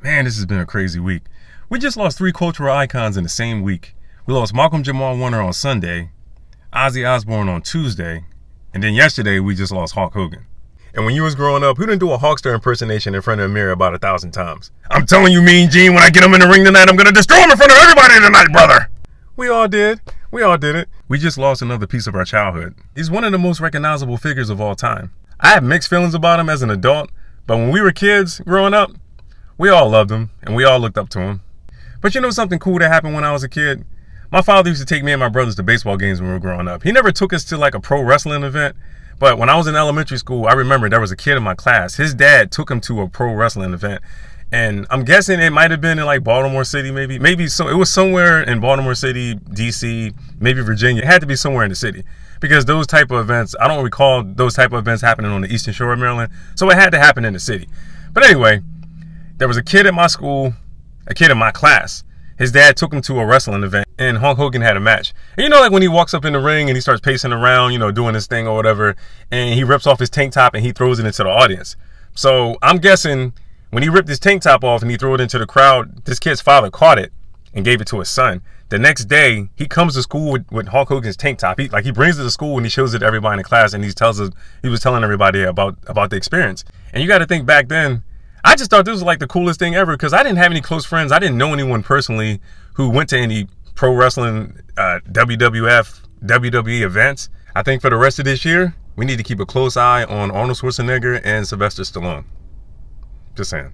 Man, this has been a crazy week. We just lost three cultural icons in the same week. We lost Malcolm Jamal Warner on Sunday, Ozzy Osbourne on Tuesday, and then yesterday we just lost Hulk Hogan. And when you was growing up, who didn't do a Hulkster impersonation in front of a mirror about 1,000 times? I'm telling you, Mean Gene, when I get him in the ring tonight, I'm gonna destroy him in front of everybody tonight, brother! We all did. We all did it. We just lost another piece of our childhood. He's one of the most recognizable figures of all time. I have mixed feelings about him as an adult, but when we were kids growing up, we all loved him, and we all looked up to him. But you know something cool that happened when I was a kid? My father used to take me and my brothers to baseball games when we were growing up. He never took us to like a pro wrestling event, but when I was in elementary school, I remember there was a kid in my class. His dad took him to a pro wrestling event, and I'm guessing it might have been in like Baltimore City, maybe so. It was somewhere in Baltimore City, DC, maybe Virginia. It had to be somewhere in the city, because those type of events, I don't recall those type of events happening on the Eastern Shore of Maryland, so it had to happen in the city. But anyway, there was a kid at my school, a kid in my class. His dad took him to a wrestling event, and Hulk Hogan had a match. And you know, like when he walks up in the ring and he starts pacing around, you know, doing his thing or whatever, and he rips off his tank top and he throws it into the audience. So I'm guessing when he ripped his tank top off and he threw it into the crowd, this kid's father caught it and gave it to his son. The next day, he comes to school with Hulk Hogan's tank top. He brings it to school and he shows it to everybody in the class, and he was telling everybody about the experience. And you got to think, back then, I just thought this was like the coolest thing ever, because I didn't have any close friends. I didn't know anyone personally who went to any pro wrestling, WWF, WWE events. I think for the rest of this year, we need to keep a close eye on Arnold Schwarzenegger and Sylvester Stallone. Just saying.